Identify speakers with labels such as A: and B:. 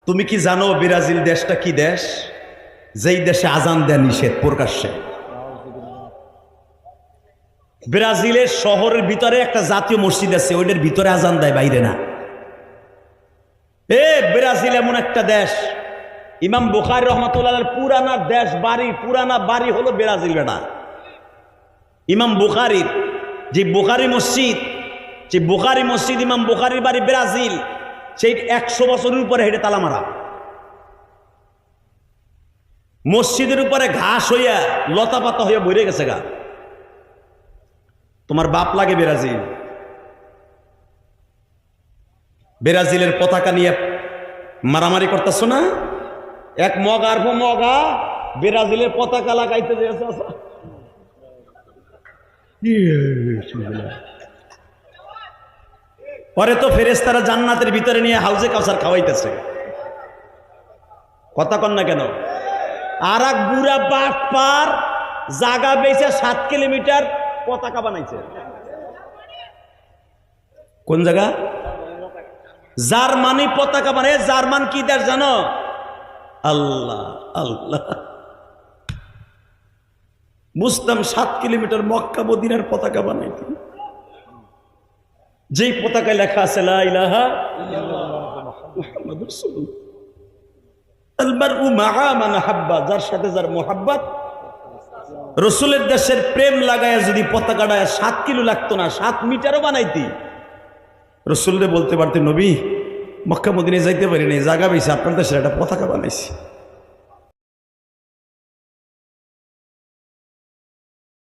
A: তুমি কি জানো ব্রাজিল দেশটা কি দেশ? যেই দেশে আজান দেয়া নিষেধ প্রকাশ্যে। ব্রাজিলের শহরের ভিতরে একটা জাতীয় মসজিদ আছে, ওইটার ভিতরে আজান দেয়, বাইরে না। ব্রাজিল এমন একটা দেশ, ইমাম বুখারী রহমাতুল্লাহ পুরানা দেশ বাড়ি, পুরানা বাড়ি হলো ব্রাজিল। বেটা ইমাম বুখারীর যে বুখারী মসজিদ, ইমাম বুখারীর বাড়ি ব্রাজিল, সেই 100 বছরের উপরে হেঁটে তালা মারা। মসজিদের উপরে ঘাস হইয়া লতা পাতা হইয়া ভরে গেছে গা। তোমার বাপ লাগে ব্রাজিল। ব্রাজিলের পতাকা নিয়ে মারামারি করতেছ না? এক মগার মগা ব্রাজিলের পতাকা লাগাইতে দিয়েছে। পরে তো ফেরেশতারা জান্নাতের ভিতরে নিয়ে হাউজে কাউসার খাওয়াইতেছে। কথা কন না কেন? আর এক বুড়া বাট পার জাগা বেচে 7 কিলোমিটার পতাকা বানাইছে। কোন জায়গা? জার্মানি পতাকা বানায়। জার্মান কি দেশ জানো? আল্লাহ আল্লাহ, বুঝতাম 7 কিলোমিটার মক্কা মদিনার পতাকা বানাইতে, যেই পতাকায় লেখা আছে লা ইলাহা ইল্লাল্লাহ মুহাম্মাদুর রাসূলুল্লাহ, আল মারউ মাআ মান হাব্বা, যার সাথে যার মোহাব্বত। রসুলের দেশের প্রেম লাগায় যদি পতাকাটা 7 কিলো লাগতো না, 7 মিটারও বানাইতি। রসুলরে বলতে পারতে, নবী মক্কা মদিনায় যাইতে পারি নাই, জায়গা পেয়েছি, আপনার দেশের একটা পতাকা বানাইছি।